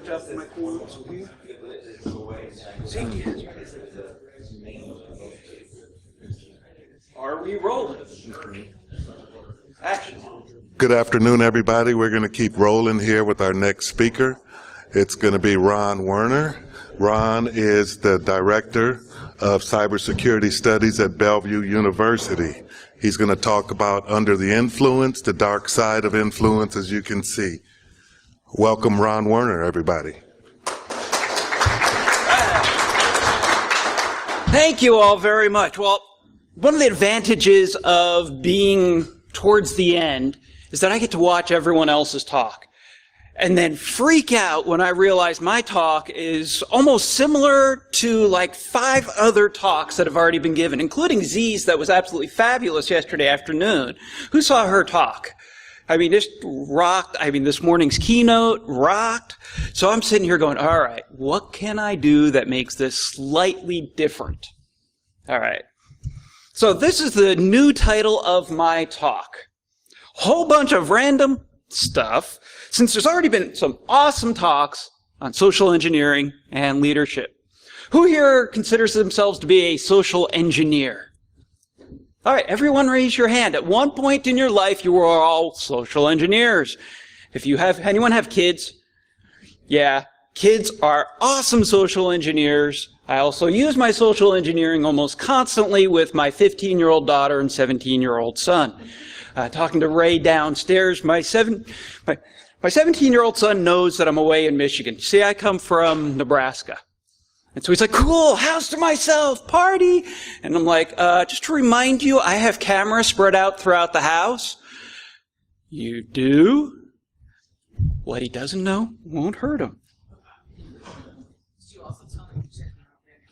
up my quotes here. Are we rolling? Action. Good afternoon, everybody. We're going to keep rolling here with our next speaker. It's going to be Ron Woerner. Ron is the Director of Cybersecurity Studies at Bellevue University. He's going to talk about Under the Influence, the dark side of influence, as you can see. Welcome, Ron Woerner, everybody. Thank you all very much. Well, one of the advantages of being towards the end is that I get to watch everyone else's talk and then freak out when I realize my talk is almost similar to like 5 other talks that have already been given, including Z's that was absolutely fabulous yesterday afternoon. Who saw her talk? I mean, this rocked. I mean, this morning's keynote rocked. So I'm sitting here going, all right, what can I do that makes this slightly different? All right. So this is the new title of my talk. Whole bunch of random stuff, since there's already been some awesome talks on social engineering and leadership. Who here considers themselves to be a social engineer? All right, everyone raise your hand. At one point in your life, you were all social engineers. If you have, anyone have kids? Yeah, kids are awesome social engineers. I also use my social engineering almost constantly with my 15-year-old daughter and 17-year-old son. Talking to Ray downstairs, my 17-year-old son knows that I'm away in Michigan. See, I come from Nebraska. And so he's like, cool, house to myself, party. And I'm like, just to remind you, I have cameras spread out throughout the house. You do? What he doesn't know won't hurt him.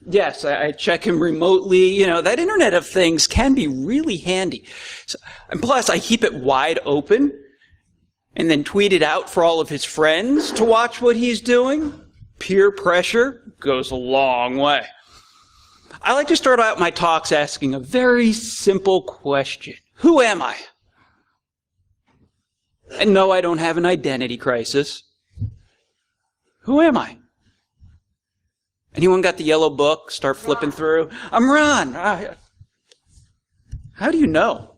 Yes, I check him remotely. You know, that Internet of Things can be really handy. So, and plus, I keep it wide open and then tweet it out for all of his friends to watch what he's doing. Peer pressure goes a long way. I like to start out my talks asking a very simple question. Who am I? And no, I don't have an identity crisis. Who am I? Anyone got the yellow book? Start flipping through. I'm Ron. How do you know?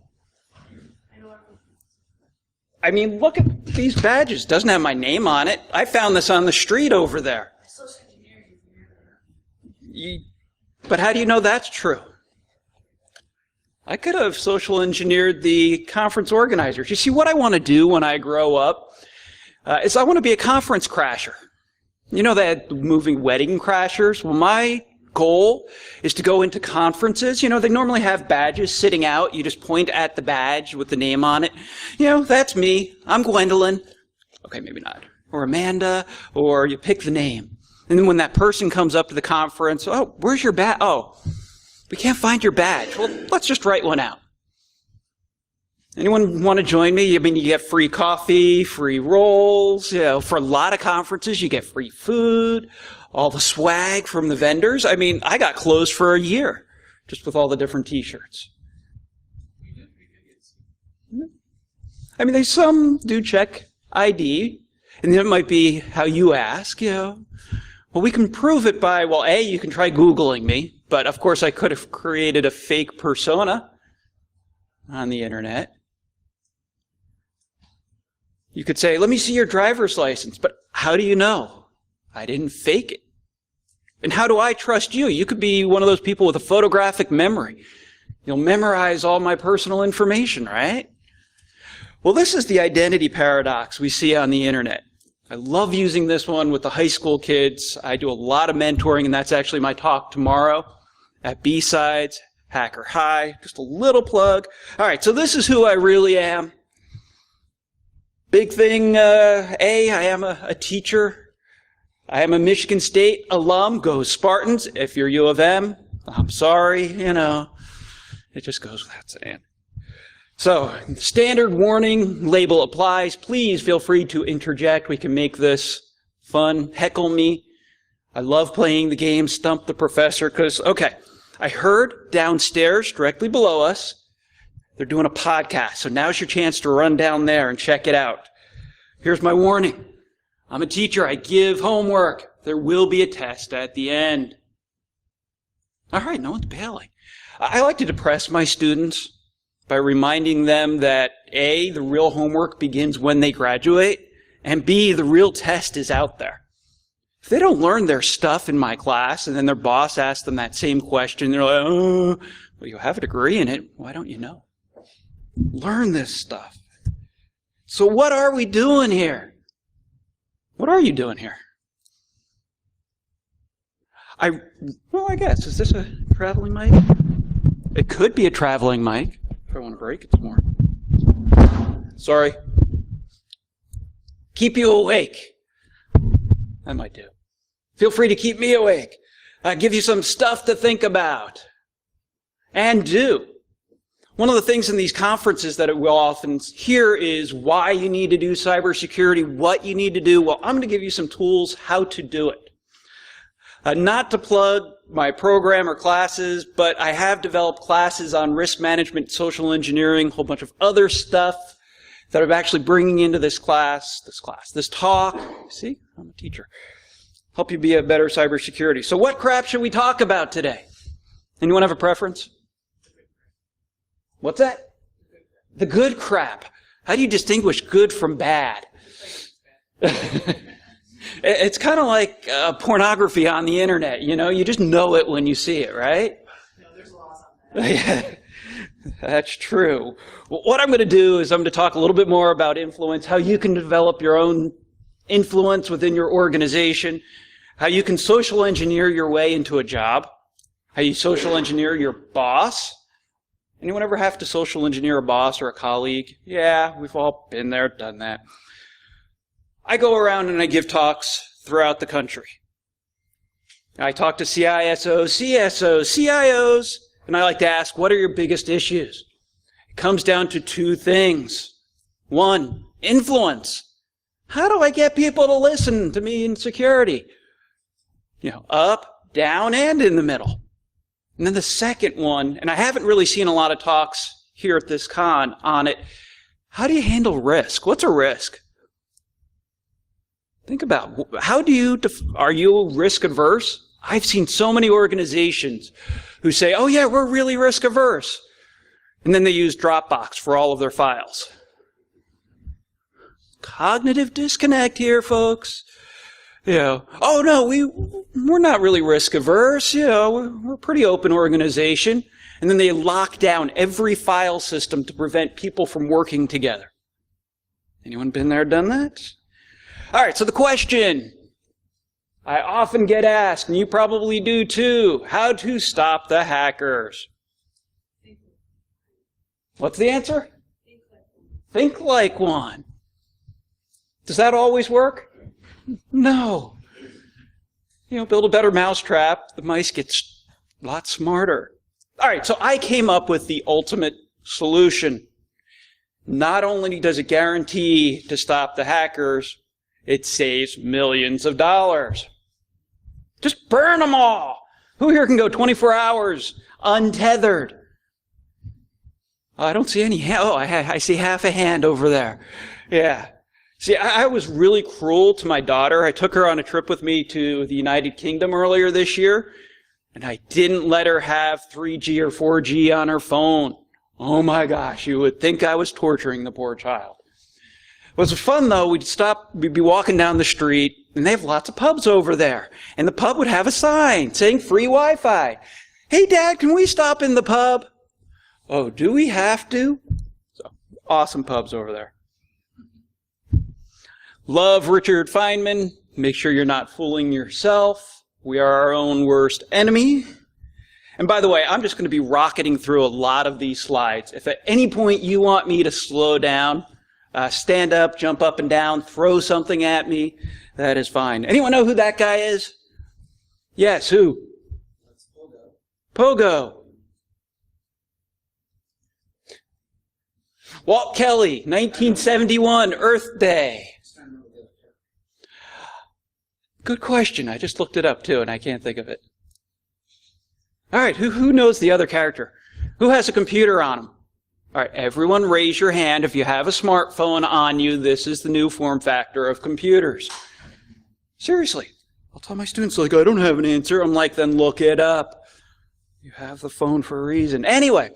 I mean, look at these badges. Doesn't have my name on it. I found this on the street over there. But how do you know that's true? I could have social engineered the conference organizers. You see, what I want to do when I grow up is I want to be a conference crasher. You know that movie Wedding Crashers? Well, my goal is to go into conferences. You know, they normally have badges sitting out. You just point at the badge with the name on it. You know, that's me. I'm Gwendolyn. Okay, maybe not. Or Amanda, or you pick the name. And then when that person comes up to the conference, oh, where's your badge? Oh, we can't find your badge. Well, let's just write one out. Anyone want to join me? I mean, you get free coffee, free rolls. You know, for a lot of conferences, you get free food, all the swag from the vendors. I mean, I got clothes for a year just with all the different T-shirts. I mean, some do check ID, and then it might be how you ask, you know. Well, we can prove it by, well, A, you can try Googling me, but of course I could have created a fake persona on the internet. You could say, let me see your driver's license, but how do you know? I didn't fake it. And how do I trust you? You could be one of those people with a photographic memory. You'll memorize all my personal information, right? Well, this is the identity paradox we see on the internet. I love using this one with the high school kids. I do a lot of mentoring, and that's actually my talk tomorrow at B-Sides, Hacker High. Just a little plug. All right, so this is who I really am. Big thing, A, I am a teacher. I am a Michigan State alum. Go Spartans. If you're U of M, I'm sorry, you know. It just goes without saying. So, standard warning label applies. Please feel free to interject. We can make this fun. Heckle me. I love playing the game Stump the Professor because, okay, I heard downstairs, directly below us, they're doing a podcast. So now's your chance to run down there and check it out. Here's my warning. I'm a teacher. I give homework. There will be a test at the end. All right, no one's bailing. I like to depress my students by reminding them that A, the real homework begins when they graduate, and B, the real test is out there. If they don't learn their stuff in my class and then their boss asks them that same question, they're like, oh, well, you have a degree in it. Why don't you know? Learn this stuff. So what are we doing here? What are you doing here? I guess, is this a traveling mic? It could be a traveling mic. If I want to break it some more. Sorry. Keep you awake. I might do. Feel free to keep me awake. Give you some stuff to think about. And do. One of the things in these conferences that we'll often hear is why you need to do cybersecurity, what you need to do. Well, I'm going to give you some tools how to do it. Not to plug my program or classes, but I have developed classes on risk management, social engineering, a whole bunch of other stuff that I'm actually bringing into this talk. See, I'm a teacher. Help you be a better cybersecurity. So what crap should we talk about today? Anyone have a preference? What's that? The good crap. How do you distinguish good from bad? It's kind of like pornography on the internet, you know? You just know it when you see it, right? No, there's laws on that. Yeah, that's true. Well, what I'm going to do is I'm going to talk a little bit more about influence, how you can develop your own influence within your organization, how you can social engineer your way into a job, how you social engineer your boss. Anyone ever have to social engineer a boss or a colleague? Yeah, we've all been there, done that. I go around and I give talks throughout the country. I talk to CISOs, CSOs, CIOs, and I like to ask, what are your biggest issues? It comes down to two things. One, influence. How do I get people to listen to me in security? You know, up, down, and in the middle. And then the second one, and I haven't really seen a lot of talks here at this con on it, how do you handle risk? What's a risk? Think about, are you risk averse? I've seen so many organizations who say, oh yeah, we're really risk averse. And then they use Dropbox for all of their files. Cognitive disconnect here, folks. You know, oh no, we're not really risk averse. You know, we're a pretty open organization. And then they lock down every file system to prevent people from working together. Anyone been there, done that? All right, so the question I often get asked, and you probably do too, how to stop the hackers? What's the answer? Think like one. Does that always work? No. You know, build a better mousetrap, the mice get a lot smarter. All right, so I came up with the ultimate solution. Not only does it guarantee to stop the hackers, it saves millions of dollars. Just burn them all. Who here can go 24 hours untethered? Oh, I don't see any hand. Oh, I see half a hand over there. Yeah. See, I was really cruel to my daughter. I took her on a trip with me to the United Kingdom earlier this year, and I didn't let her have 3G or 4G on her phone. Oh my gosh, you would think I was torturing the poor child. It was fun though. We'd be walking down the street, and they have lots of pubs over there. And the pub would have a sign saying free Wi-Fi. Hey Dad, can we stop in the pub? Oh, do we have to? So, awesome pubs over there. Love Richard Feynman. Make sure you're not fooling yourself. We are our own worst enemy. And by the way, I'm just going to be rocketing through a lot of these slides. If at any point you want me to slow down, stand up, jump up and down, throw something at me, that is fine. Anyone know who that guy is? Yes, who? That's Pogo. Pogo. Walt Kelly, 1971, Earth Day. Good question. I just looked it up too, and I can't think of it. All right, who knows the other character? Who has a computer on him? All right, everyone raise your hand if you have a smartphone on you. This is the new form factor of computers. Seriously. I'll tell my students, like, I don't have an answer. I'm like, then look it up. You have the phone for a reason. Anyway,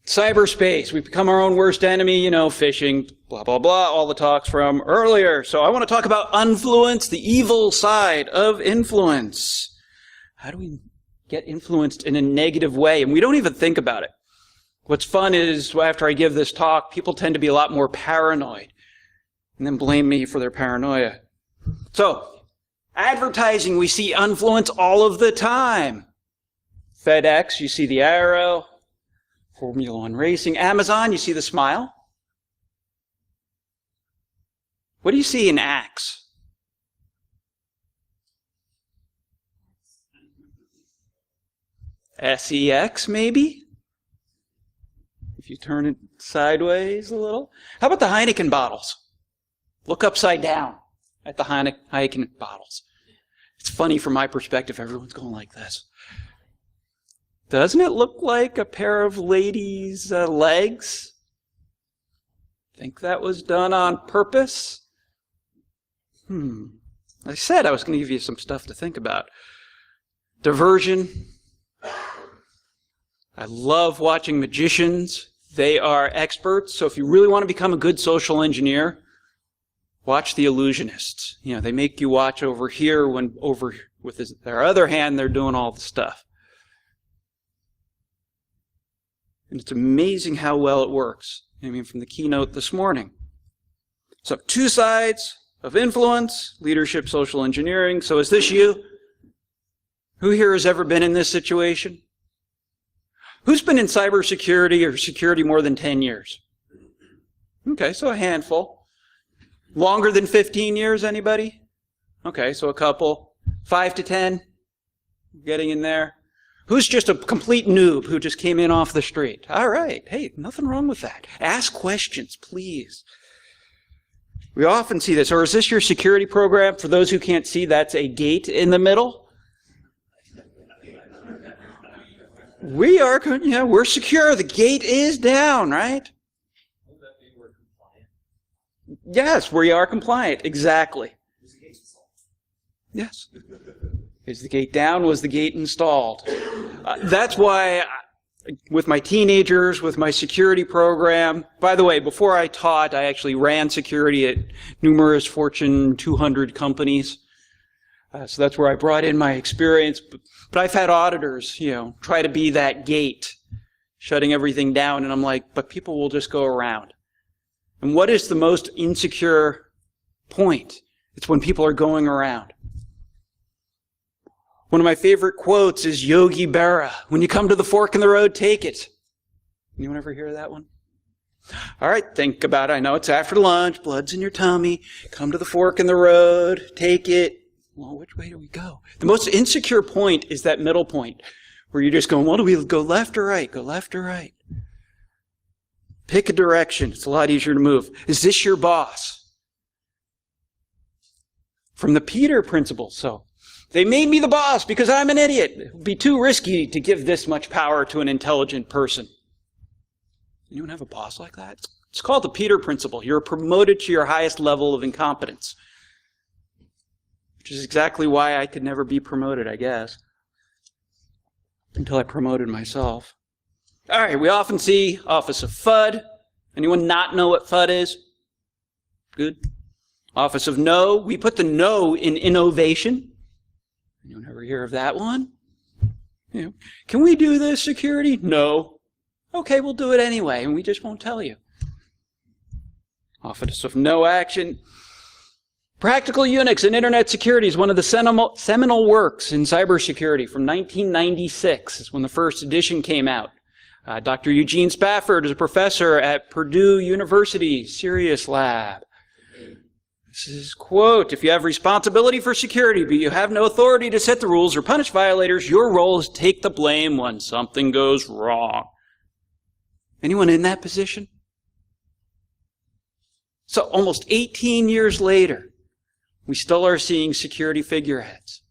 cyberspace. We've become our own worst enemy, phishing, blah, blah, blah, all the talks from earlier. So I want to talk about Unfluence, the evil side of influence. How do we get influenced in a negative way? And we don't even think about it. What's fun is, after I give this talk, people tend to be a lot more paranoid and then blame me for their paranoia. So, advertising, we see Unfluence all of the time. FedEx, you see the arrow. Formula One racing. Amazon, you see the smile. What do you see in Axe? SEX, maybe? If you turn it sideways a little. How about the Heineken bottles? Look upside down at the Heineken bottles. It's funny from my perspective, everyone's going like this. Doesn't it look like a pair of ladies' legs? Think that was done on purpose? I said I was going to give you some stuff to think about. Diversion. I love watching magicians. They are experts. So if you really want to become a good social engineer, watch The Illusionists. They make you watch over here when over with their other hand, they're doing all the stuff. And it's amazing how well it works. From the keynote this morning. So 2 sides of influence, leadership, social engineering. So is this you? Who here has ever been in this situation? Who's been in cybersecurity or security more than 10 years? Okay, so a handful. Longer than 15 years, anybody? Okay, so a couple. 5 to 10? Getting in there. Who's just a complete noob who just came in off the street? All right. Hey, nothing wrong with that. Ask questions, please. We often see this. Or is this your security program? For those who can't see, that's a gate in the middle. We're secure. The gate is down, right? Yes, we are compliant. Exactly. Yes. Is the gate down? Was the gate installed? That's why, with my teenagers, with my security program, by the way, before I taught, I actually ran security at numerous Fortune 200 companies. So that's where I brought in my experience. But I've had auditors, try to be that gate, shutting everything down. And I'm like, but people will just go around. And what is the most insecure point? It's when people are going around. One of my favorite quotes is Yogi Berra. When you come to the fork in the road, take it. Anyone ever hear that one? All right, think about it. I know it's after lunch, blood's in your tummy. Come to the fork in the road, take it. Well, which way do we go? The most insecure point is that middle point where you're just going, well, do we go left or right? Go left or right? Pick a direction. It's a lot easier to move. Is this your boss? From the Peter principle. So they made me the boss because I'm an idiot. It would be too risky to give this much power to an intelligent person. Anyone have a boss like that? It's called the Peter principle. You're promoted to your highest level of incompetence. Which is exactly why I could never be promoted, I guess. Until I promoted myself. All right, we often see Office of FUD. Anyone not know what FUD is? Good. Office of No. We put the no in innovation. Anyone ever hear of that one? Can we do this security? No. Okay, we'll do it anyway, and we just won't tell you. Office of No action. Practical Unix and Internet Security is one of the seminal works in cybersecurity from 1996. Is when the first edition came out. Dr. Eugene Spafford is a professor at Purdue University Sirius Lab. This is quote, if you have responsibility for security, but you have no authority to set the rules or punish violators, your role is to take the blame when something goes wrong. Anyone in that position? So almost 18 years later, we still are seeing security figureheads.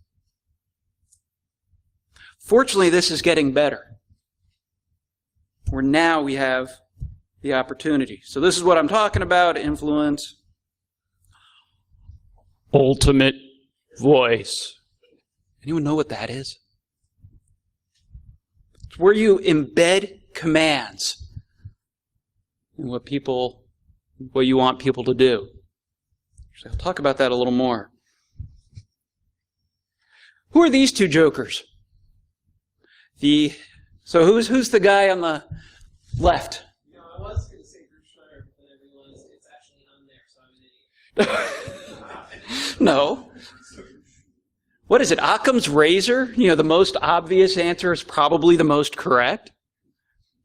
Fortunately, this is getting better. Where now we have the opportunity. So this is what I'm talking about, influence. Ultimate voice. Anyone know what that is? It's where you embed commands in what you want people to do. So I'll talk about that a little more. Who are these two jokers? So who's the guy on the left? You know, I was going to say Bruce Schneider, but then I realized it's actually on there, so I'm an idiot. No. What is it? Occam's razor? You know, the most obvious answer is probably the most correct.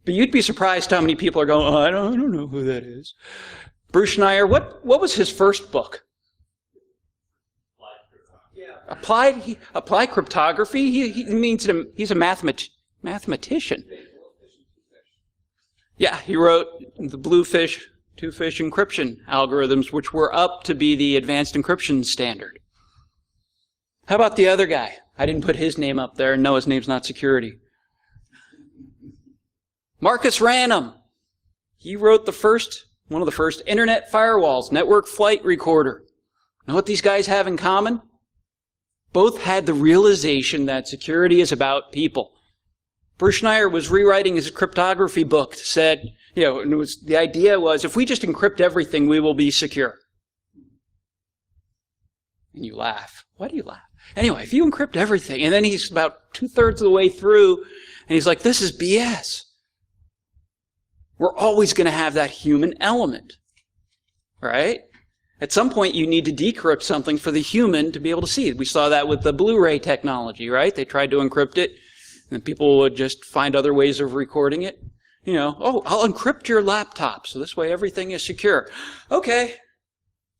But you'd be surprised how many people are going, oh, I don't know who that is. Bruce Schneider, what was his first book? Applied cryptography? He means he's a mathematician. Yeah, he wrote the Bluefish, Twofish encryption algorithms, which were up to be the advanced encryption standard. How about the other guy? I didn't put his name up there. No, his name's not security. Marcus Ranum. He wrote one of the first internet firewalls, network flight recorder. Know what these guys have in common? Both had the realization that security is about people. Bruce Schneider was rewriting his cryptography book, said, the idea was, if we just encrypt everything, we will be secure. And you laugh. Why do you laugh? Anyway, if you encrypt everything, and then he's about 2/3 of the way through, and he's like, this is BS. We're always going to have that human element, right? At some point, you need to decrypt something for the human to be able to see it. We saw that with the Blu-ray technology, right? They tried to encrypt it, and people would just find other ways of recording it. I'll encrypt your laptop, so this way everything is secure. Okay,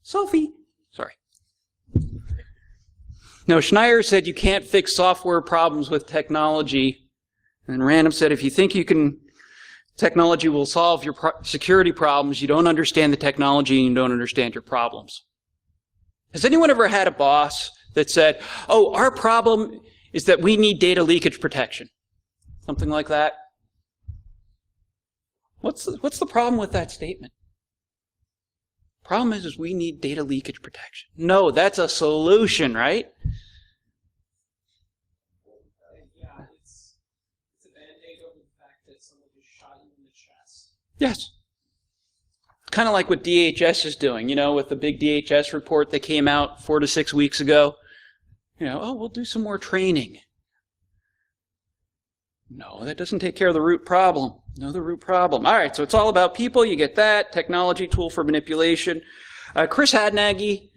selfie. Sorry. No, Schneider said you can't fix software problems with technology. And Random said if you think technology will solve your security problems, you don't understand the technology and you don't understand your problems. Has anyone ever had a boss that said, oh, our problem is that we need data leakage protection? Something like that? What's the problem with that statement? Problem is we need data leakage protection. No, that's a solution, right? Yeah, it's a band-aid over the fact that someone just shot you in the chest. Yes. Kind of like what DHS is doing, with the big DHS report that came out 4 to 6 weeks ago. We'll do some more training. No, that doesn't take care of the root problem. No, the root problem. All right, so it's all about people. You get that. Technology, tool for manipulation. Chris Hadnagy,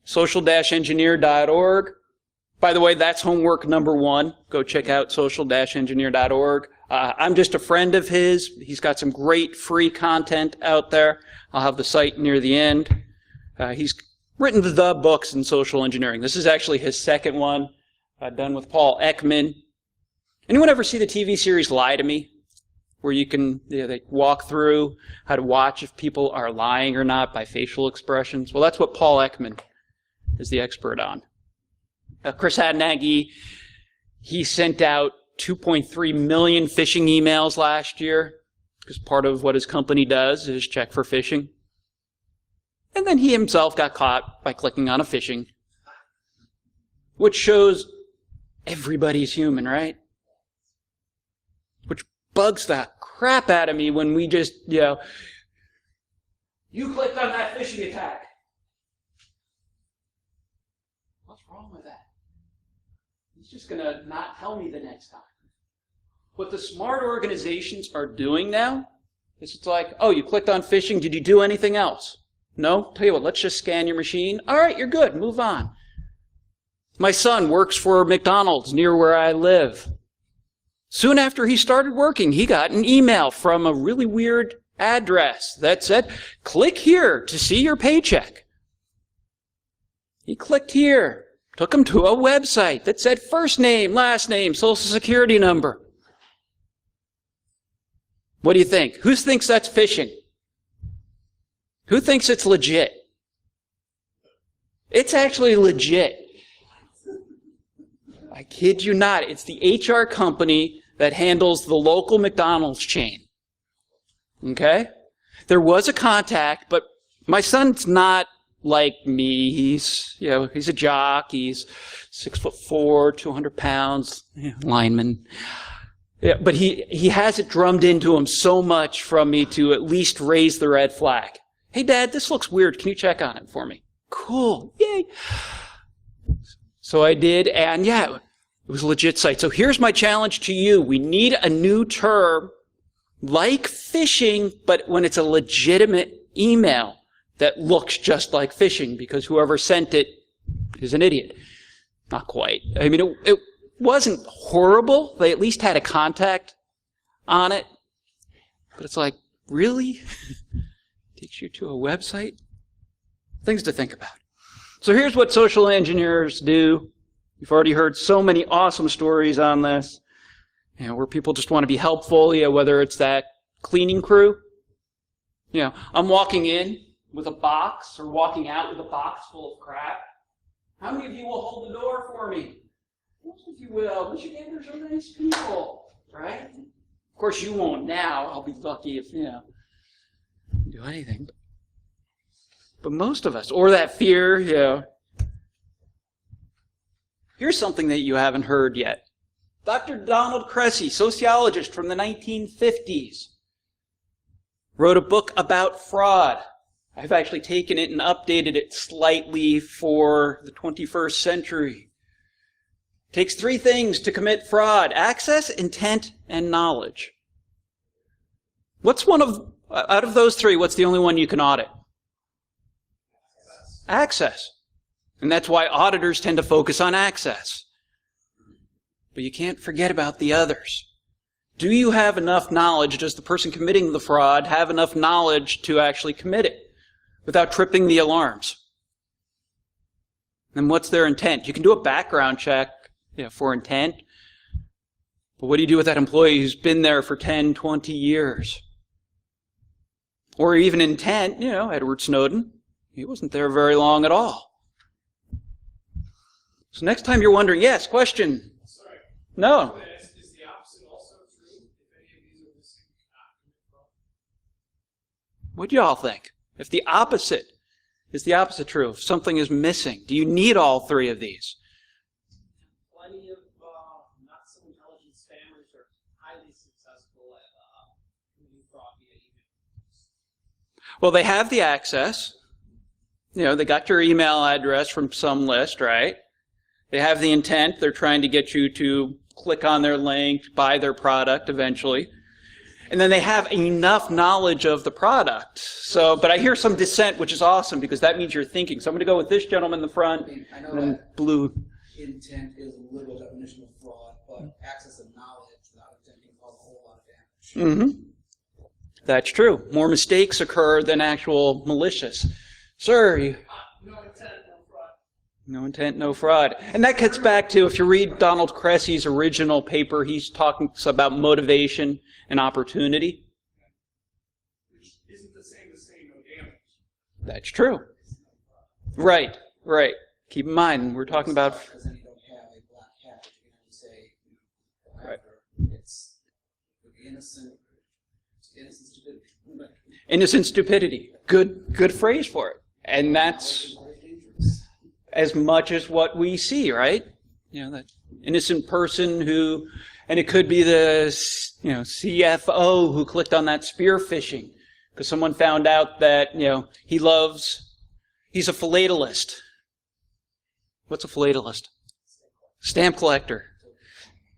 social-engineer.org. By the way, that's homework number 1. Go check out social-engineer.org. I'm just a friend of his. He's got some great free content out there. I'll have the site near the end. He's written the books in social engineering. This is actually his second one, done with Paul Ekman. Anyone ever see the TV series Lie to Me? Where you can, they walk through how to watch if people are lying or not by facial expressions. Well, that's what Paul Ekman is the expert on. Chris Hadnagy, he sent out 2.3 million phishing emails last year, because part of what his company does is check for phishing. And then he himself got caught by clicking on a phishing, which shows everybody's human, right? Which bugs the crap out of me when we just, you clicked on that phishing attack. What's wrong with that? He's just going to not tell me the next time. What the smart organizations are doing now is it's like, oh, you clicked on phishing. Did you do anything else? No? Tell you what, let's just scan your machine. All right, you're good. Move on. My son works for McDonald's near where I live. Soon after he started working, he got an email from a really weird address that said, click here to see your paycheck. He clicked here, took him to a website that said first name, last name, social security number. What do you think? Who thinks that's phishing? Who thinks it's legit? It's actually legit. I kid you not. It's the HR company that handles the local McDonald's chain. Okay? There was a contact, but my son's not like me. He's a jock. He's 6'4", 200 pounds, lineman. Yeah, but he has it drummed into him so much from me to at least raise the red flag. Hey, Dad, this looks weird. Can you check on it for me? Cool. Yay. So I did, and yeah, it was a legit site. So here's my challenge to you. We need a new term like phishing, but when it's a legitimate email that looks just like phishing, because whoever sent it is an idiot. Not quite. I mean, it wasn't horrible. They at least had a contact on it. But it's like, really? Takes you to a website? Things to think about. So here's what social engineers do. You've already heard so many awesome stories on this, where people just want to be helpful, whether it's that cleaning crew. I'm walking in with a box or walking out with a box full of crap. How many of you will hold the door for me? Most of you will. Michiganders are nice people, right? Of course, you won't now. I'll be lucky if, do anything. But most of us, or that fear, Here's something that you haven't heard yet. Dr. Donald Cressy, sociologist from the 1950s, wrote a book about fraud. I've actually taken it and updated it slightly for the 21st century. It takes 3 things to commit fraud: access, intent, and knowledge. Out of those 3, what's the only one you can audit? Access. And that's why auditors tend to focus on access. But you can't forget about the others. Do you have enough knowledge? Does the person committing the fraud have enough knowledge to actually commit it without tripping the alarms? And what's their intent? You can do a background check for intent. But what do you do with that employee who's been there for 10, 20 years? Or even intent, Edward Snowden. He wasn't there very long at all. So next time you're wondering, yes, question. Sorry. No. Is the opposite also true? If any of these are missing, What do y'all think? If the opposite is the opposite true, if something is missing, do you need all 3 of these? plenty of not so intelligent spammers are highly successful at committing fraud via email. Well, they have the access. They got your email address from some list, right? They have the intent. They're trying to get you to click on their link, buy their product eventually. And then they have enough knowledge of the product. But I hear some dissent, which is awesome, because that means you're thinking. So I'm going to go with this gentleman in the front, I know and then that blue. intent is a literal definition of fraud, but access of knowledge without intent can cause a whole lot of damage. Mm-hmm. That's true. More mistakes occur than actual malicious. Sir, No intent, no fraud. no intent, no fraud. And that gets back to, if you read Donald Cressy's original paper, he's talking about motivation and opportunity. Which isn't the same as saying no damage. That's true. Right. Keep in mind, we're talking about... Because then you don't have a black hat. You can say, Right. It's innocent stupidity. Innocent stupidity. Good phrase for it. And that's as much as what we see, right? That innocent person who, and it could be the, CFO who clicked on that spear phishing because someone found out that, he's a philatelist. What's a philatelist? Stamp collector.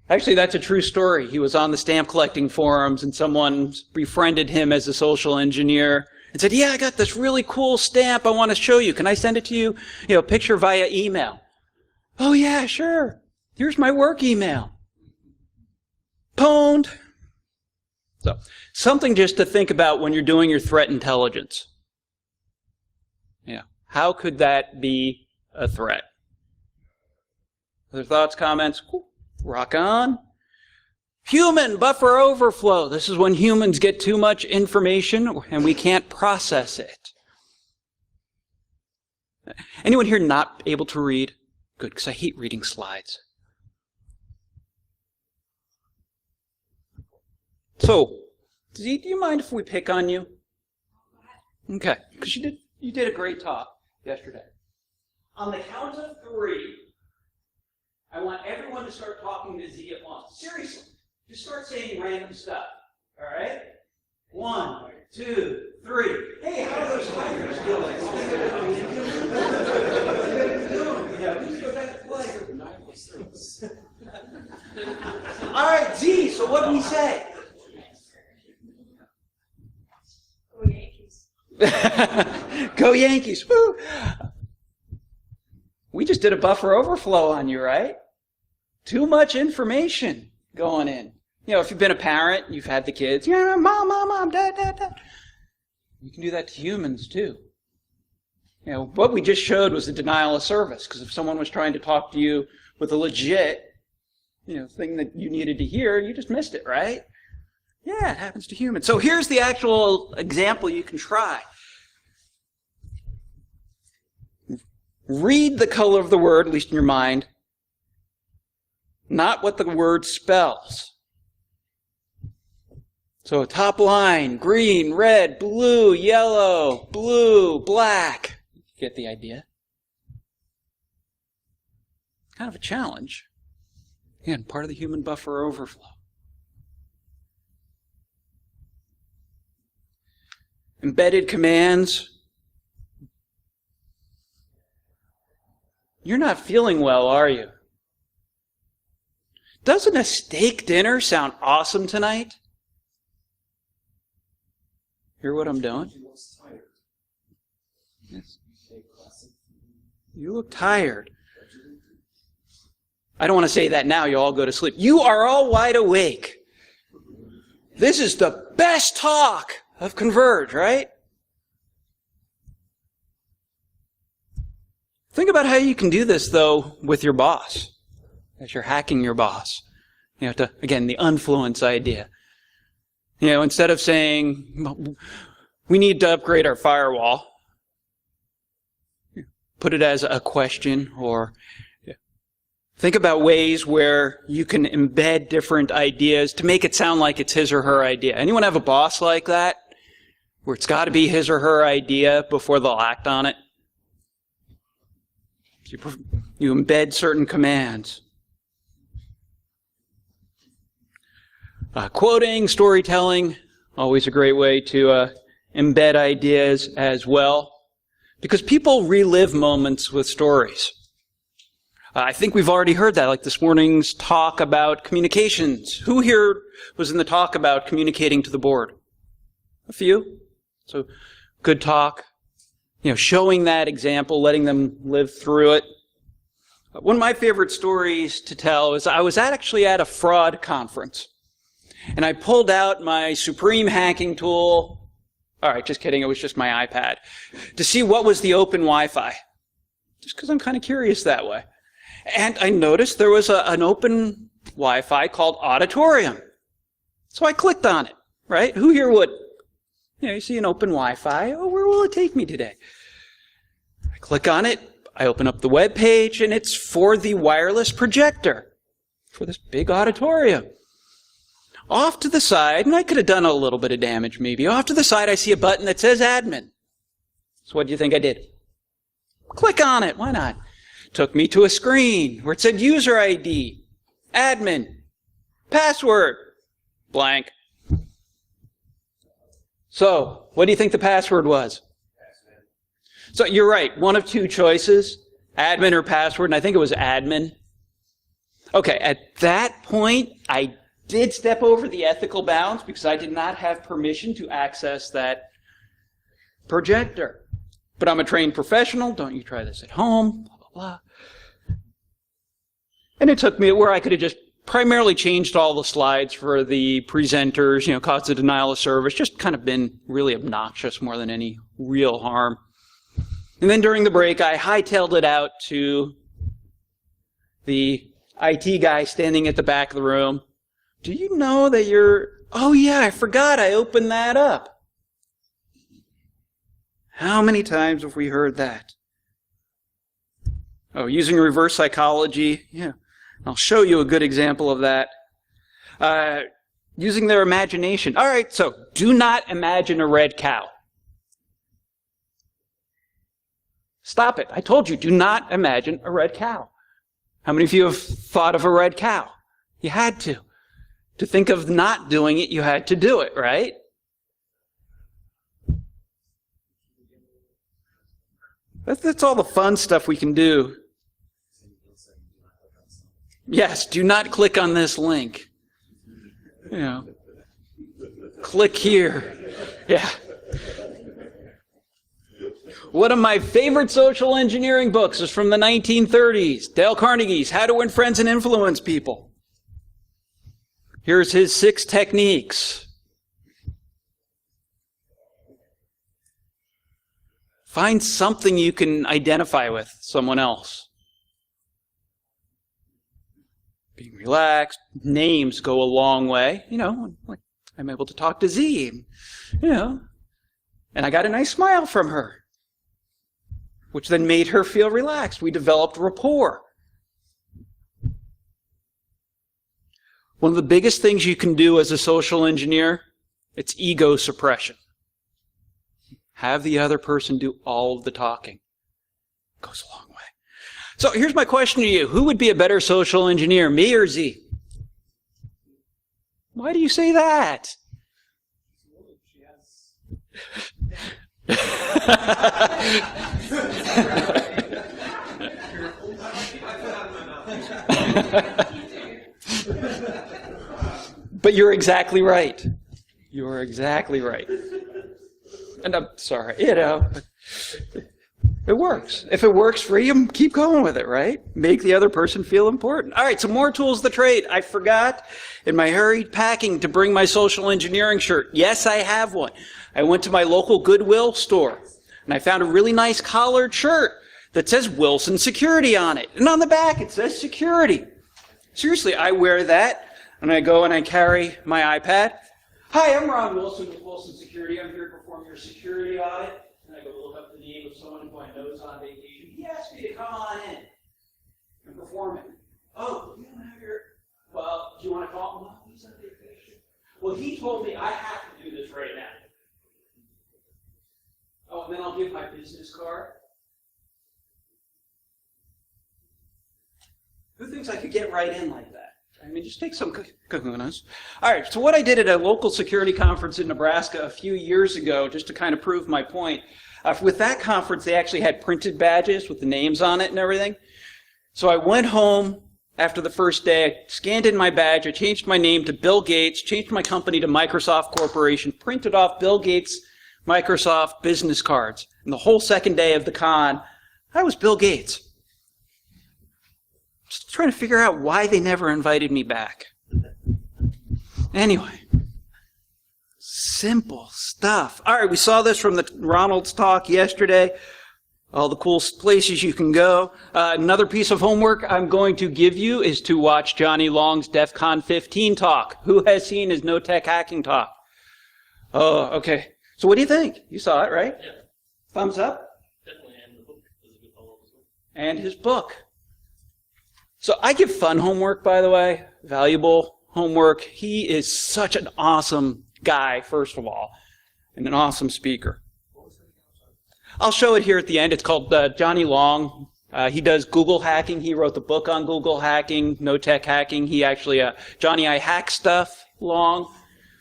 Actually, that's a true story. He was on the stamp collecting forums and someone befriended him as a social engineer and said, I got this really cool stamp I want to show you. Can I send it to you? Picture via email. Oh yeah, sure. Here's my work email. Pwned. So, something just to think about when you're doing your threat intelligence. How could that be a threat? Other thoughts, comments? Cool. Rock on. Human buffer overflow. This is when humans get too much information and we can't process it. Anyone here not able to read? Good, because I hate reading slides. So, do you mind if we pick on you? Okay, because you did a great talk. yesterday. On the count of 3, I want everyone to start talking to Z at once. Seriously. Just start saying random stuff. All right? 1, 2, 3. Hey, how are those tigers doing? Who's your best player? All right, Z, so what do we say? Go Yankees. Go Yankees. Woo. We just did a buffer overflow on you, right? Too much information going in. You know, if you've been a parent, you've had the kids, yeah, mom, dad. You can do that to humans too. You know, what we just showed was a denial of service, because if someone was trying to talk to you with a legit, thing that you needed to hear, you just missed it, right? Yeah, it happens to humans. So here's the actual example you can try. Read the color of the word, at least in your mind, not what the word spells. So top line, green, red, blue, yellow, blue, black. Get the idea? Kind of a challenge. Again, part of the human buffer overflow. Embedded commands. You're not feeling well, are you? Doesn't a steak dinner sound awesome tonight? Hear what I'm doing? Yes. You look tired. I don't want to say that now. You all go to sleep. You are all wide awake. This is the best talk of ConVerge, right? Think about how you can do this, though, with your boss, as you're hacking your boss. Again, the Unfluence idea. Instead of saying, we need to upgrade our firewall, put it as a question, or think about ways where you can embed different ideas to make it sound like it's his or her idea. Anyone have a boss like that, where it's got to be his or her idea before they'll act on it? You embed certain commands. Quoting, storytelling, always a great way to embed ideas as well, because people relive moments with stories. I think we've already heard that, like this morning's talk about communications. Who here was in the talk about communicating to the board? A few. So, good talk. Showing that example, letting them live through it. One of my favorite stories to tell is I was actually at a fraud conference. And I pulled out my supreme hacking tool. All right, just kidding. It was just my iPad. To see what was the open Wi-Fi. Just because I'm kind of curious that way. And I noticed there was an open Wi-Fi called Auditorium. So I clicked on it, right? Who here would? You see an open Wi-Fi. Oh, where will it take me today? I click on it. I open up the web page, and it's for the wireless projector for this big auditorium. Off to the side, and I could have done a little bit of damage maybe, off to the side I see a button that says admin. So what do you think I did? Click on it, why not? Took me to a screen where it said user ID, admin, password, blank. So, what do you think the password was? So you're right, one of two choices, admin or password, and I think it was admin. Okay, at that point, I did step over the ethical bounds because I did not have permission to access that projector. But I'm a trained professional, don't you try this at home, blah, blah, blah. And it took me where I could have just primarily changed all the slides for the presenters, caused a denial of service, just kind of been really obnoxious more than any real harm. And then during the break, I hightailed it out to the IT guy standing at the back of the room. Do you know that oh yeah, I forgot I opened that up. How many times have we heard that? Oh, using reverse psychology, yeah. I'll show you a good example of that. Using their imagination. All right, so do not imagine a red cow. Stop it. I told you, do not imagine a red cow. How many of you have thought of a red cow? You had to. To think of not doing it, you had to do it, right? That's all the fun stuff we can do. Yes, do not click on this link. You know, click here. Yeah. One of my favorite social engineering books is from the 1930s, Dale Carnegie's How to Win Friends and Influence People. Here's his 6 techniques. Find something you can identify with someone else. Being relaxed, names go a long way. You know, like I'm able to talk to Z, you know, and I got a nice smile from her, which then made her feel relaxed. We developed rapport. One of the biggest things you can do as a social engineer, it's ego suppression. Have the other person do all of the talking. Goes a long way. So here's my question to you. Who would be a better social engineer, me or Z? Why do you say that? But you're exactly right. You're exactly right. And I'm sorry, you know, it works. If it works for you, keep going with it, right? Make the other person feel important. All right, some more tools of the trade. I forgot in my hurried packing to bring my social engineering shirt. Yes, I have one. I went to my local Goodwill store, and I found a really nice collared shirt that says Wilson Security on it. And on the back, it says security. Seriously, I wear that, and I go and I carry my iPad. Hi, I'm Ron Wilson with Wilson Security. I'm here to perform your security audit. And I go look up the name of someone who I know is on vacation. He asked me to come on in and perform it. Oh, you don't have your... Well, do you want to call him? No, he's on vacation. Well, he told me I have to do this right now. Oh, and then I'll give my business card. Who thinks I could get right in like that? I mean, just take some kahunas. All right, so what I did at a local security conference in Nebraska a few years ago, just to kind of prove my point, with that conference, they actually had printed badges with the names on it and everything. So I went home after the first day, I scanned in my badge, I changed my name to Bill Gates, changed my company to Microsoft Corporation, printed off Bill Gates' Microsoft business cards. And the whole second day of the con, I was Bill Gates. Just trying to figure out why they never invited me back. Anyway, simple stuff. All right, we saw this from the Ronald's talk yesterday. All the cool places you can go. Another piece of homework I'm going to give you is to watch Johnny Long's DEF CON 15 talk. Who has seen his no tech hacking talk? Oh, okay. So what do you think? You saw it, right? Yeah. Thumbs up? Definitely, and the book is a good follow-up as well. And his book. So I give fun homework, by the way, valuable homework. He is such an awesome guy, first of all, and an awesome speaker. I'll show it here at the end. It's called Johnny Long. He does Google hacking. He wrote the book on Google hacking, no tech hacking. He actually, Johnny, I Hack Stuff, Long,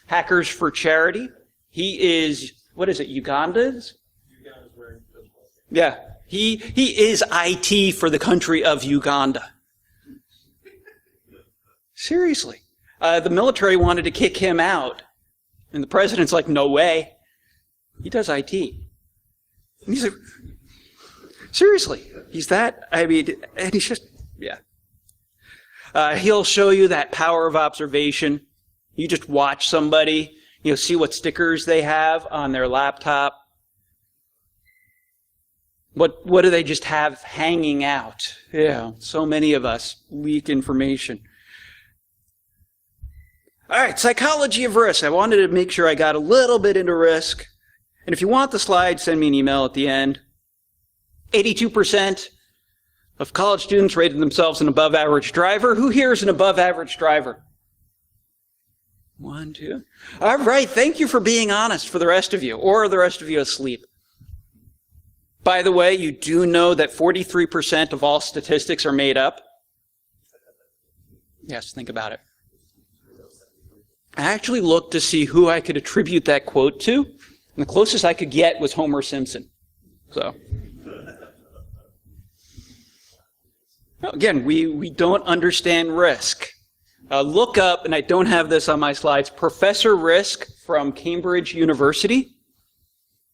Hackers for Charity. He is, what is it, Uganda's? Yeah, he is IT for the country of Uganda. Seriously. The military wanted to kick him out, and the president's like, no way. He does IT. And he's like, seriously, he's that, I mean, and he's just, yeah. He'll show you that power of observation. You just watch somebody, see what stickers they have on their laptop. What do they just have hanging out? Yeah, so many of us leak information. All right, psychology of risk. I wanted to make sure I got a little bit into risk. And if you want the slide, send me an email at the end. 82% of college students rated themselves an above average driver. Who here is an above average driver? 1, 2. All right, thank you for being honest for the rest of you, or the rest of you asleep. By the way, you do know that 43% of all statistics are made up? Yes, think about it. I actually looked to see who I could attribute that quote to, and the closest I could get was Homer Simpson. So, again, we don't understand risk. Look up, and I don't have this on my slides, Professor Risk from Cambridge University.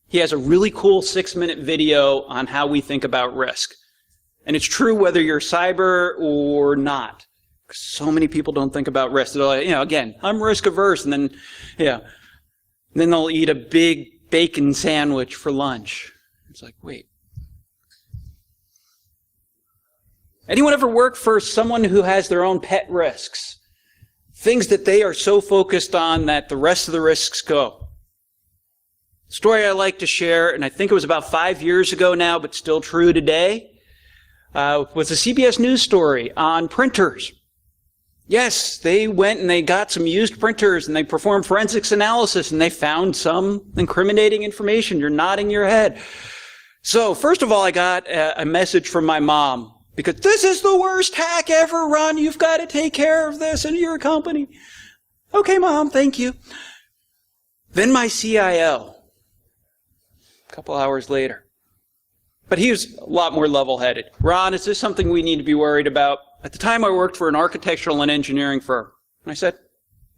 He has a really cool 6-minute video on how we think about risk. And it's true whether you're cyber or not. So many people don't think about risk. They're like, again, I'm risk averse, and then, then they'll eat a big bacon sandwich for lunch. It's like, wait. Anyone ever work for someone who has their own pet risks? Things that they are so focused on that the rest of the risks go. Story I like to share, and I think it was about 5 years ago now, but still true today, was a CBS News story on printers. Yes, they went and they got some used printers and they performed forensics analysis and they found some incriminating information. You're nodding your head. So first of all, I got a message from my mom because this is the worst hack ever, Ron. You've got to take care of this in your company. Okay, Mom, thank you. Then my CIO, a couple hours later. But he was a lot more level-headed. Ron, is this something we need to be worried about? At the time, I worked for an architectural and engineering firm. And I said,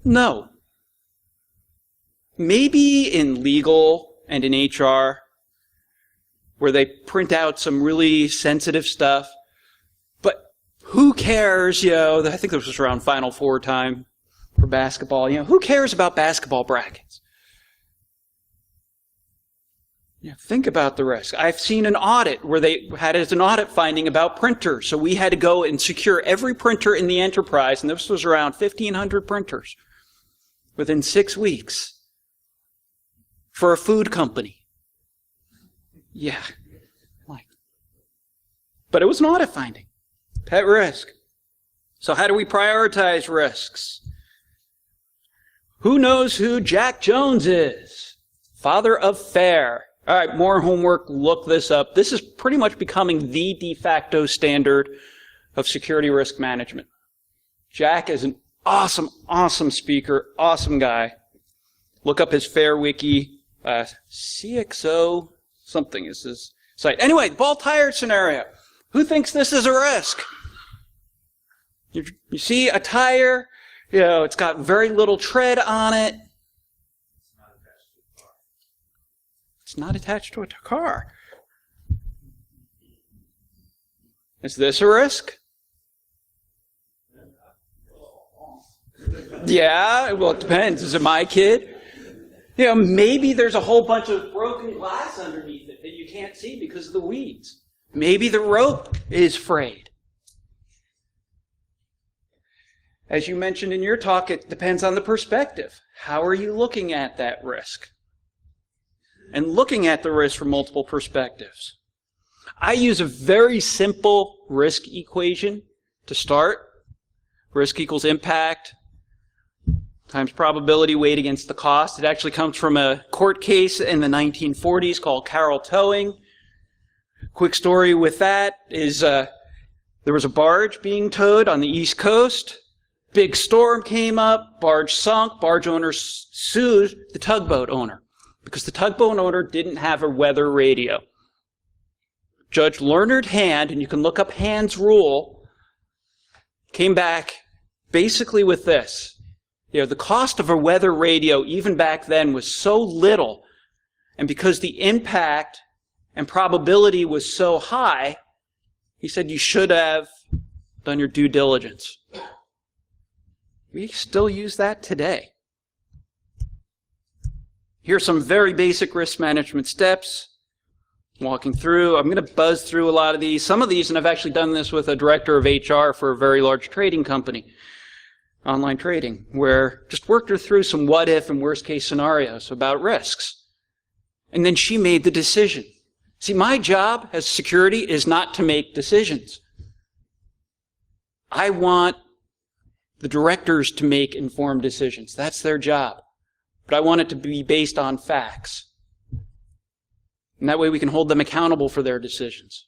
no. Maybe in legal and in HR, where they print out some really sensitive stuff. But who cares, I think this was around Final Four time for basketball. Who cares about basketball brackets? Think about the risk. I've seen an audit where they had as an audit finding about printers. So we had to go and secure every printer in the enterprise, and this was around 1,500 printers within 6 weeks for a food company. Yeah. But it was an audit finding. Pet risk. So how do we prioritize risks? Who knows who Jack Jones is? Father of FAIR. All right, more homework, look this up. This is pretty much becoming the de facto standard of security risk management. Jack is an awesome, awesome speaker, awesome guy. Look up his FAIR wiki. CXO something is his site. Anyway, ball tire scenario. Who thinks this is a risk? You see a tire, it's got very little tread on it. It's not attached to a car. Is this a risk? Yeah, well, it depends. Is it my kid? Maybe there's a whole bunch of broken glass underneath it that you can't see because of the weeds. Maybe the rope is frayed. As you mentioned in your talk, it depends on the perspective. How are you looking at that risk? And looking at the risk from multiple perspectives. I use a very simple risk equation to start. Risk equals impact times probability weighed against the cost. It actually comes from a court case in the 1940s called Carroll Towing. Quick story with that is there was a barge being towed on the East Coast. Big storm came up, barge sunk, barge owner sued the tugboat owner because the tugboat owner didn't have a weather radio. Judge Leonard Hand, and you can look up Hand's rule, came back basically with this. The cost of a weather radio, even back then, was so little, and because the impact and probability was so high, he said you should have done your due diligence. We still use that today. Here's some very basic risk management steps. Walking through, I'm going to buzz through a lot of these. Some of these, and I've actually done this with a director of HR for a very large trading company, online trading, where just worked her through some what if and worst case scenarios about risks. And then she made the decision. See, my job as security is not to make decisions. I want the directors to make informed decisions. That's their job. But I want it to be based on facts. And that way we can hold them accountable for their decisions.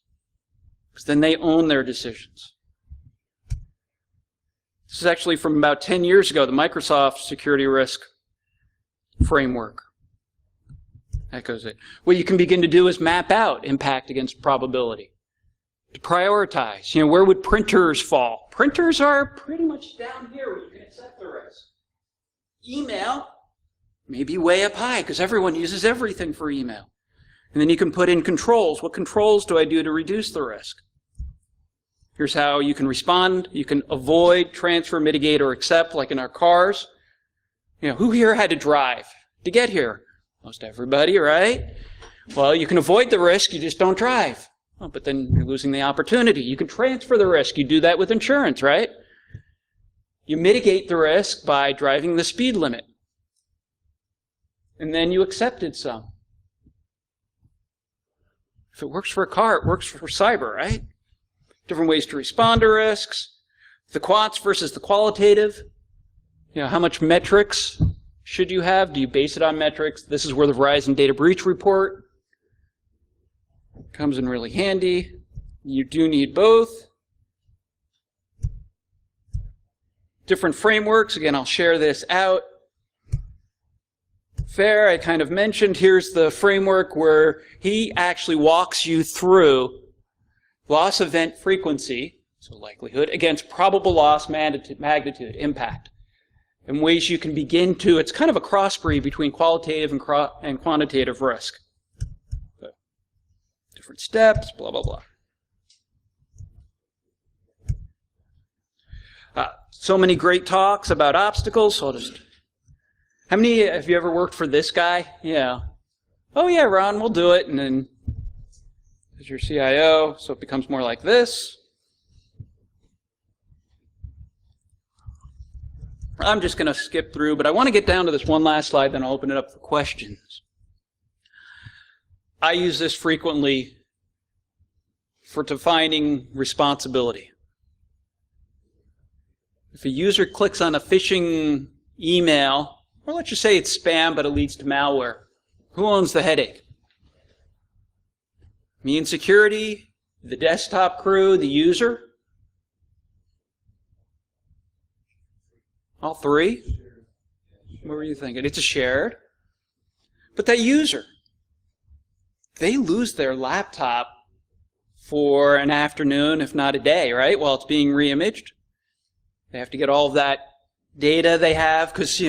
Because then they own their decisions. This is actually from about 10 years ago, the Microsoft security risk framework. Echoes it. What you can begin to do is map out impact against probability. To prioritize. Where would printers fall? Printers are pretty much down here where you can accept the risk. Email may be way up high because everyone uses everything for email. And then you can put in controls. What controls do I do to reduce the risk? Here's how you can respond. You can avoid, transfer, mitigate, or accept, like in our cars. Who here had to drive to get here? Most everybody, right? Well, you can avoid the risk, you just don't drive. Oh, but then you're losing the opportunity. You can transfer the risk. You do that with insurance, right? You mitigate the risk by driving the speed limit. And then you accepted some. If it works for a car, it works for cyber, right? Different ways to respond to risks. The quants versus the qualitative. How much metrics should you have? Do you base it on metrics? This is where the Verizon data breach report comes in really handy. You do need both. Different frameworks. Again, I'll share this out. Fair, I kind of mentioned. Here's the framework where he actually walks you through loss event frequency, so likelihood, against probable loss magnitude, impact, and ways you can begin to, it's kind of a crossbreed between qualitative and quantitative risk. So, different steps, blah, blah, blah. So many great talks about obstacles, so I'll just... How many have you ever worked for this guy? Yeah. Oh yeah, Ron, we'll do it. And then there's your CIO, so it becomes more like this. I'm just going to skip through, but I want to get down to this one last slide, then I'll open it up for questions. I use this frequently for defining responsibility. If a user clicks on a phishing email, or let's just say it's spam, but it leads to malware. Who owns the headache? Me in security, the desktop crew, the user? All three? What were you thinking? It's a shared. But that user, they lose their laptop for an afternoon, if not a day, right? While it's being reimaged. They have to get all of that data they have, because,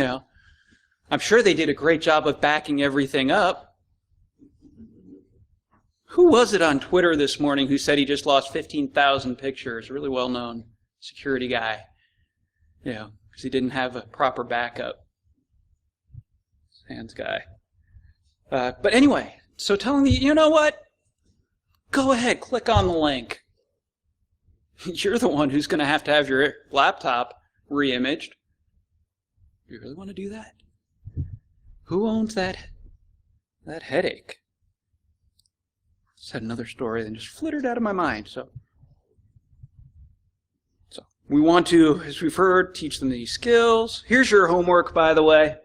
I'm sure they did a great job of backing everything up. Who was it on Twitter this morning who said he just lost 15,000 pictures? A really well-known security guy. Because he didn't have a proper backup. Sans guy. But anyway, so telling me, you know what? Go ahead, click on the link. You're the one who's going to have your laptop reimaged. You really want to do that? Who owns that headache? Just had another story that just flittered out of my mind. So we want to, as we've heard, teach them these skills. Here's your homework, by the way.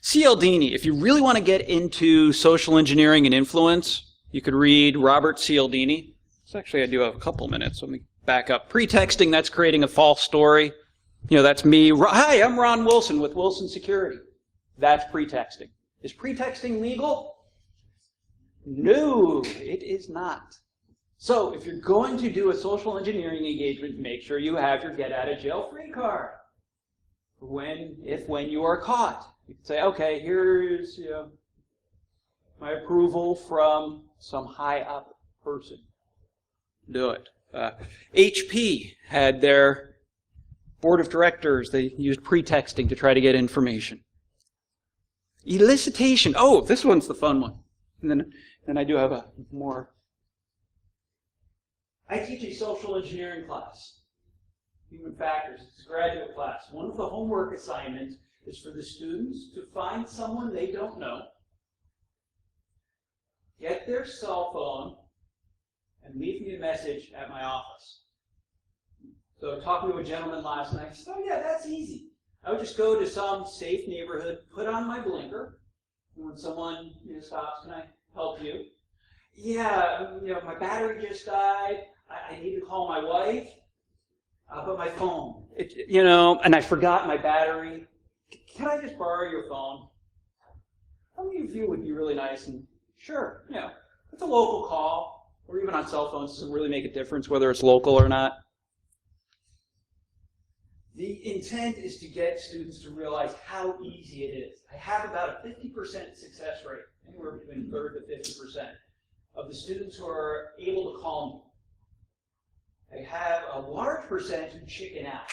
Cialdini, if you really want to get into social engineering and influence, you could read Robert Cialdini. So actually, I do have a couple minutes. Let me back up. Pretexting, that's creating a false story. That's me. Hi, I'm Ron Wilson with Wilson Security. That's pretexting. Is pretexting legal? No, it is not. So if you're going to do a social engineering engagement, make sure you have your get out of jail free card. When you are caught, you can say, okay, here's my approval from some high up person. Do it. HP had their board of directors, they used pretexting to try to get information. Elicitation. Oh, this one's the fun one. And then I do have a more. I teach a social engineering class, human factors. It's a graduate class. One of the homework assignments is for the students to find someone they don't know, get their cell phone, and leave me a message at my office. So talking to a gentleman last night, he said, oh yeah, that's easy. I would just go to some safe neighborhood, put on my blinker, When someone stops, can I help you? Yeah, my battery just died. I need to call my wife. But my phone, and I forgot my battery. Can I just borrow your phone? How many of you would be really nice and sure, it's a local call, or even on cell phones, doesn't really make a difference whether it's local or not. The intent is to get students to realize how easy it is. I have about a 50% success rate, anywhere between 30 to 50% of the students who are able to call me. I have a large percentage who chicken out,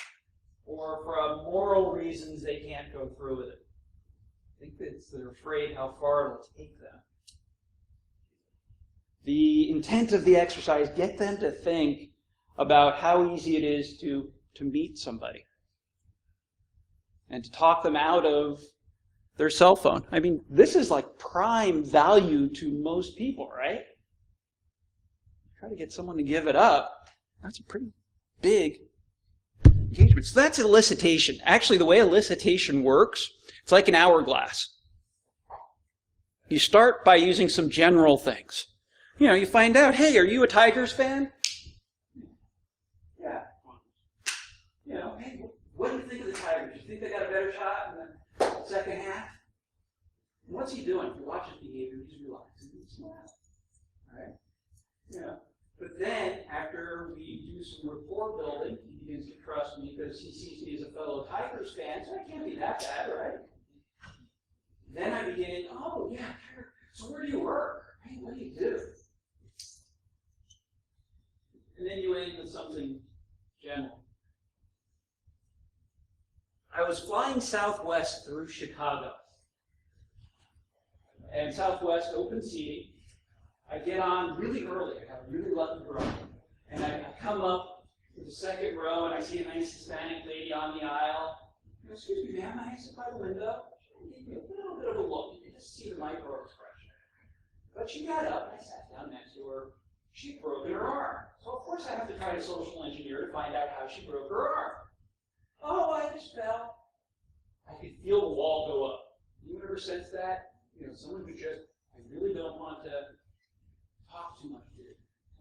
or for moral reasons they can't go through with it. I think that they're afraid how far it'll take them. The intent of the exercise, get them to think about how easy it is to meet somebody and to talk them out of their cell phone. I mean, this is like prime value to most people, right? Try to get someone to give it up. That's a pretty big engagement. So that's elicitation. Actually, the way elicitation works, it's like an hourglass. You start by using some general things. You find out, hey, are you a Tigers fan? Yeah. Hey, what do you think of the Tigers? Do you think they got a better shot in the second half? What's he doing? If you watch his behavior, he's relaxing. He's smiling. All right? But then, after we do some rapport building, he begins to trust me because he sees me as a fellow Tigers fan, so I can't be that bad, right? Then I begin, oh, yeah, so where do you work? Hey, what do you do? And then you end with something general. I was flying Southwest through Chicago. And Southwest, open seating. I get on really early. I have a really lucky row. And I come up to the second row, and I see a nice Hispanic lady on the aisle. Excuse me, ma'am, I sit by the window. Give me a little bit of a look. You can just see the micro expression. But she got up, and I sat down next to her. She'd broken her arm. So, of course, I have to try to social engineer to find out how she broke her arm. Oh, I just fell. I could feel the wall go up. You ever sense that? Someone who just, I really don't want to talk too much to you.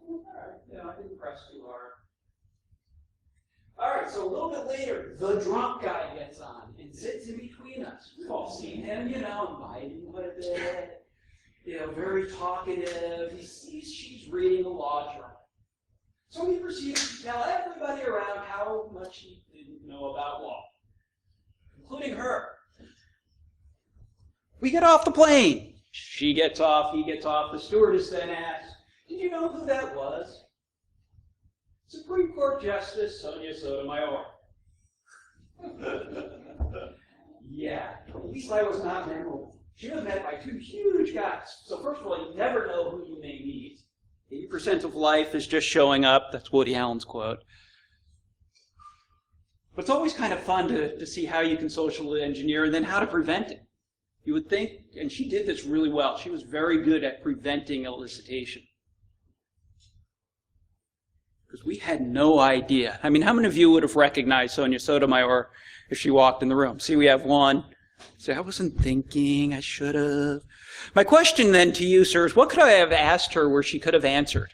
All right, I didn't press too hard. All right, so a little bit later, the drunk guy gets on and sits in between us. We've all seen him, inviting quite a bit, very talkative. He sees she's reading a law journal. So he proceeds to tell everybody around how much he didn't know about law, including her. We get off the plane. She gets off, he gets off. The stewardess then asks, did you know who that was? Supreme Court Justice Sonia Sotomayor. Yeah, at least I was not memorable. She was met by two huge guys. So first of all, you never know who you may meet. 80% of life is just showing up. That's Woody Allen's quote. But it's always kind of fun to see how you can socially engineer and then how to prevent it. You would think, and she did this really well, she was very good at preventing elicitation. Because we had no idea. I mean, how many of you would have recognized Sonia Sotomayor if she walked in the room? See, we have one. Say, I wasn't thinking, I should have. My question then to you, sir, is what could I have asked her where she could have answered?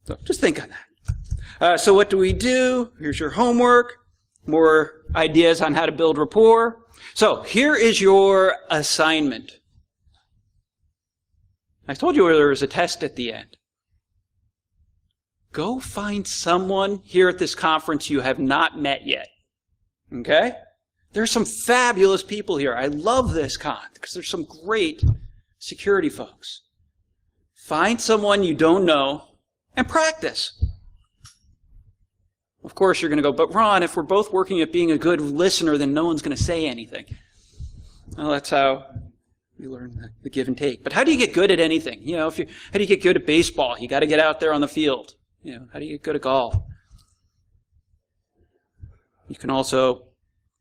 So just think on that. So what do we do? Here's your homework. More ideas on how to build rapport. So here is your assignment. I told you there was a test at the end. Go find someone here at this conference you have not met yet. Okay? There's some fabulous people here. I love this con because there's some great security folks. Find someone you don't know and practice. Of course, you're going to go, but Ron, if we're both working at being a good listener, then no one's going to say anything. Well, that's how you learn the give and take. But how do you get good at anything? How do you get good at baseball? You got to get out there on the field. How do you get good at golf? You can also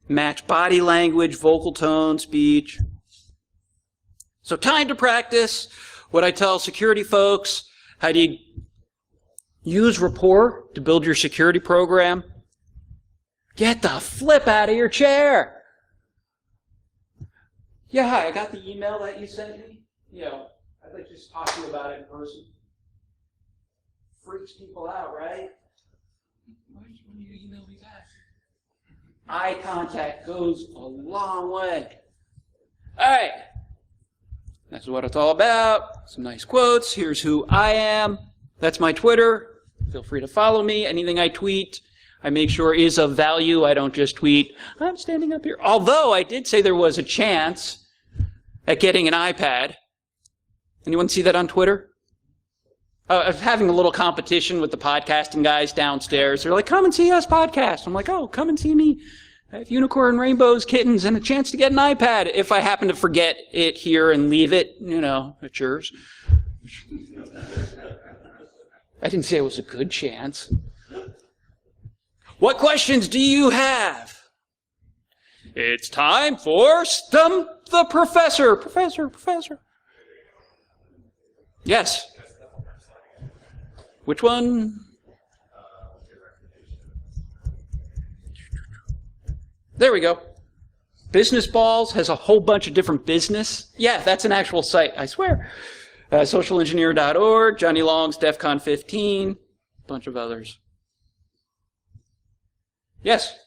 match body language, vocal tone, speech. So time to practice. What I tell security folks, how do you use rapport to build your security program? Get the flip out of your chair. Yeah, hi, I got the email that you sent me. I'd like to just talk to you about it in person. Freaks people out, right? Why did you email me back? Eye contact goes a long way. All right. That's what it's all about. Some nice quotes. Here's who I am. That's my Twitter. Feel free to follow me. Anything I tweet, I make sure is of value. I don't just tweet, I'm standing up here. Although I did say there was a chance at getting an iPad. Anyone see that on Twitter? I was having a little competition with the podcasting guys downstairs. They're like, come and see us podcast. I'm like, oh, come and see me. I have unicorn, rainbows, kittens, and a chance to get an iPad. If I happen to forget it here and leave it, it's yours. I didn't say it was a good chance. What questions do you have? It's time for Stump the Professor. Professor. Yes. Which one? There we go. Business Balls has a whole bunch of different business. Yeah, that's an actual site, I swear. Socialengineer.org, Johnny Long's DEF CON 15, a bunch of others. Yes?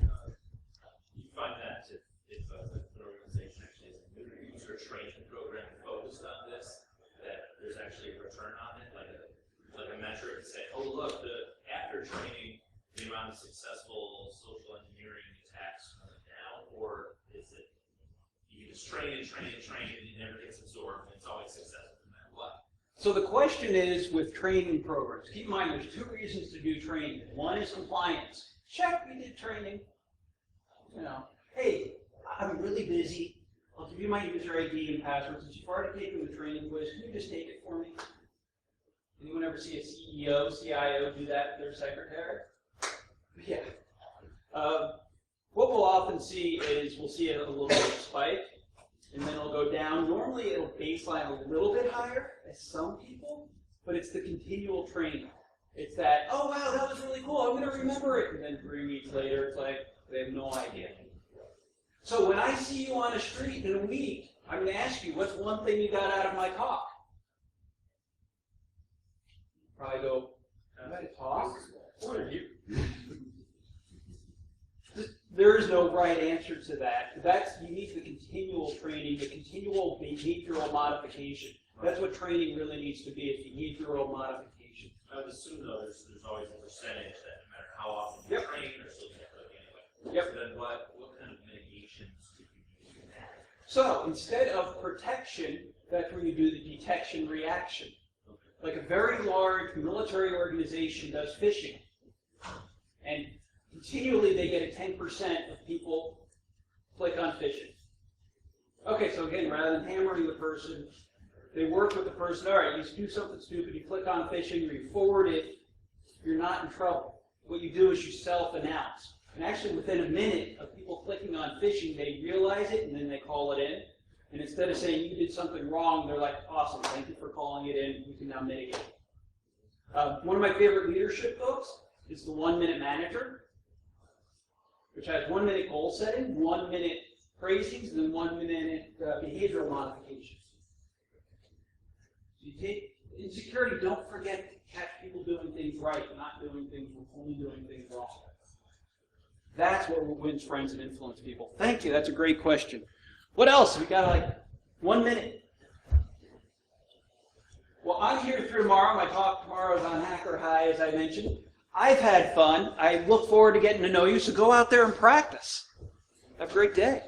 You find that if an organization actually has a user training program focused on this, that there's actually a return on it, like a metric to say, oh look, after training, the amount of successful social engineering attacks coming down, or is it you just train and it never gets absorbed, and it's always successful no matter what? So the question is with training programs, keep in mind there's two reasons to do training. One is compliance. Check, we did training. Hey, I'm really busy. I'll give you my user ID and password. Since you've already taken the training quiz, can you just take it for me? Anyone ever see a CEO, CIO do that with their secretary? Yeah. What we'll often see is we'll see a little bit of spike, and then it'll go down. Normally it'll baseline a little bit higher, as some people, but it's the continual training. It's that, oh wow, that was really cool, I'm going to remember it. And then 3 weeks later, it's like, they have no idea. So when I see you on a street in a week, I'm going to ask you, what's one thing you got out of my talk? Probably go, did I talk? What are you? There is no right answer to that. That's unique to the continual training, the continual behavioral modification. That's what training really needs to be, is behavioral modification. I would assume, though, there's always a percentage that no matter how often you train, they're still going to click anyway. Yep. So then what kind of mitigations could you do? So instead of protection, that's where you do the detection reaction. Like a very large military organization does phishing, and continually they get a 10% of people click on phishing. Okay, so again, rather than hammering the person, they work with the person. All right, you do something stupid, you click on phishing, you forward it, you're not in trouble. What you do is you self-announce. And actually within a minute of people clicking on phishing, they realize it and then they call it in. And instead of saying you did something wrong, they're like, awesome, thank you for calling it in, we can now mitigate it. One of my favorite leadership books is The 1 Minute Manager, which has 1 minute goal setting, 1 minute praisings, and then 1 minute behavioral modifications. So you take, in security, don't forget to catch people doing things right, not doing things, only doing things wrong. That's what wins friends and influence people. Thank you, that's a great question. What else? We got like 1 minute. Well, I'm here through tomorrow. My talk tomorrow is on Hacker High, as I mentioned. I've had fun. I look forward to getting to know you, so go out there and practice. Have a great day.